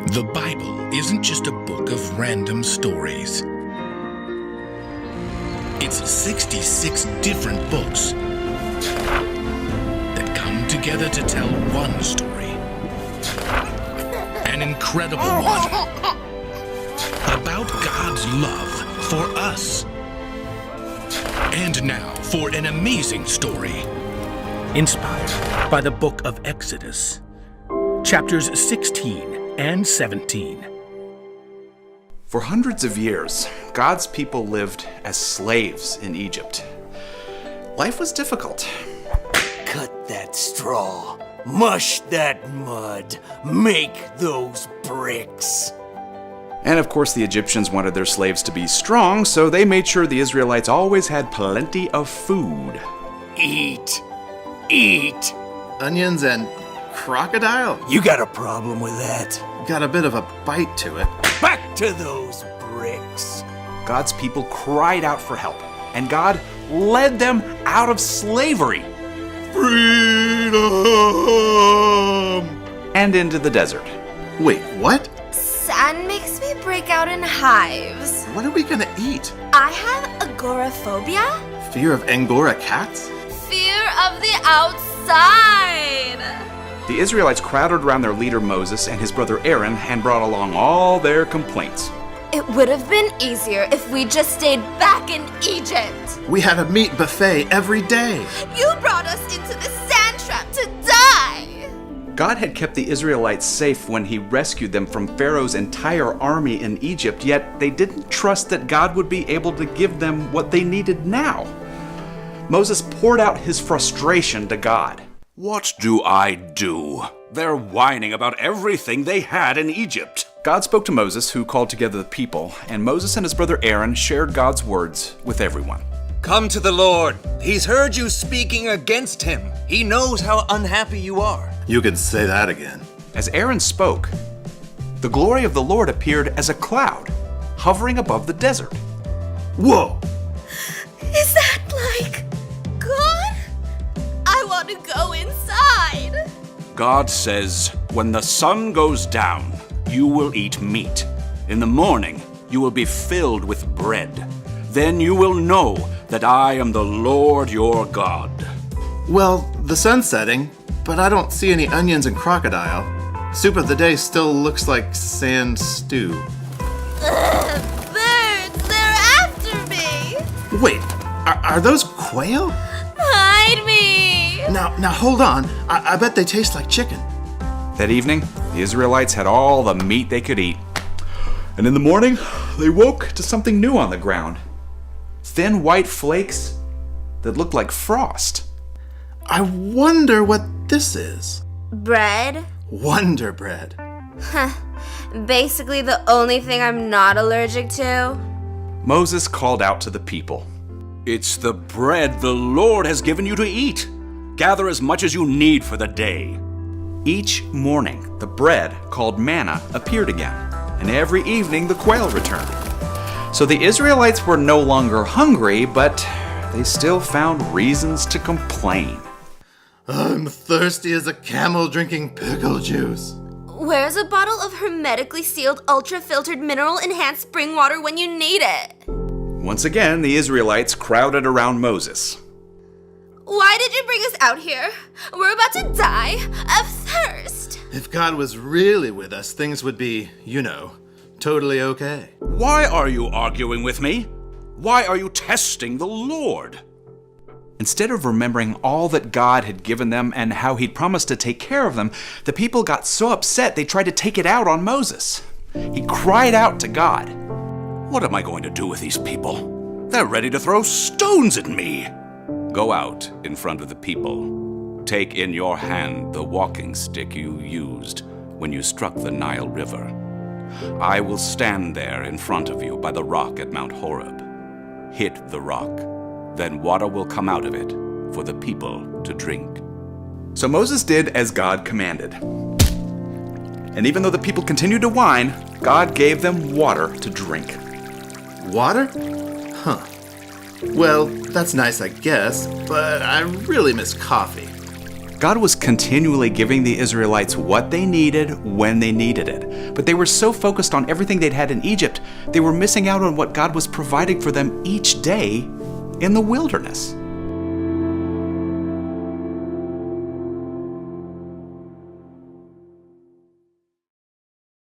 The Bible isn't just a book of random stories. It's 66 different books that come together to tell one story. An incredible one. About God's love for us. And now for an amazing story. Inspired by the book of Exodus. Chapters 16 and 17. For hundreds of years, God's people lived as slaves in Egypt. Life was difficult. Cut that straw, mush that mud, make those bricks. And of course, the Egyptians wanted their slaves to be strong, so they made sure the Israelites always had plenty of food. Eat. Onions and crocodile? You got a problem with that? Got a bit of a bite to it. Back to those bricks. God's people cried out for help, and God led them out of slavery. Freedom! And into the desert. Wait, what? Sand makes me break out in hives. What are we gonna eat? I have agoraphobia. Fear of Angora cats? Fear of the outside. The Israelites crowded around their leader Moses and his brother Aaron and brought along all their complaints. It would have been easier if we just stayed back in Egypt. We had a meat buffet every day. You brought us into the sand trap to die. God had kept the Israelites safe when he rescued them from Pharaoh's entire army in Egypt, yet they didn't trust that God would be able to give them what they needed now. Moses poured out his frustration to God. What do I do? They're whining about everything they had in Egypt. God spoke to Moses, who called together the people, and Moses and his brother Aaron shared God's words with everyone. Come to the Lord. He's heard you speaking against him. He knows how unhappy you are. You can say that again. As Aaron spoke, the glory of the Lord appeared as a cloud, hovering above the desert. Whoa! Is that like God? I want to go inside. God says, when the sun goes down, you will eat meat. In the morning, you will be filled with bread. Then you will know that I am the Lord your God. Well, the sun's setting, but I don't see any onions and crocodile. Soup of the day still looks like sand stew. Birds, they're after me. Wait, are those quail? Hide me. Now hold on. I bet they taste like chicken. That evening, the Israelites had all the meat they could eat. And in the morning, they woke to something new on the ground. Thin white flakes that looked like frost. I wonder what this is. Bread? Wonder bread. Basically the only thing I'm not allergic to. Moses called out to the people. It's the bread the Lord has given you to eat. Gather as much as you need for the day. Each morning, the bread, called manna, appeared again, and every evening the quail returned. So the Israelites were no longer hungry, but they still found reasons to complain. I'm thirsty as a camel drinking pickle juice. Where's a bottle of hermetically sealed, ultra-filtered, mineral-enhanced spring water when you need it? Once again, the Israelites crowded around Moses. Why did you bring us out here? We're about to die of thirst. If God was really with us, things would be, totally okay. Why are you arguing with me? Why are you testing the Lord? Instead of remembering all that God had given them and how he'd promised to take care of them, the people got so upset they tried to take it out on Moses. He cried out to God. What am I going to do with these people? They're ready to throw stones at me. Go out in front of the people. Take in your hand the walking stick you used when you struck the Nile River. I will stand there in front of you by the rock at Mount Horeb. Hit the rock. Then water will come out of it for the people to drink. So Moses did as God commanded. And even though the people continued to whine, God gave them water to drink. Water? Well, that's nice, I guess, but I really miss coffee. God was continually giving the Israelites what they needed when they needed it. But they were so focused on everything they'd had in Egypt, they were missing out on what God was providing for them each day in the wilderness.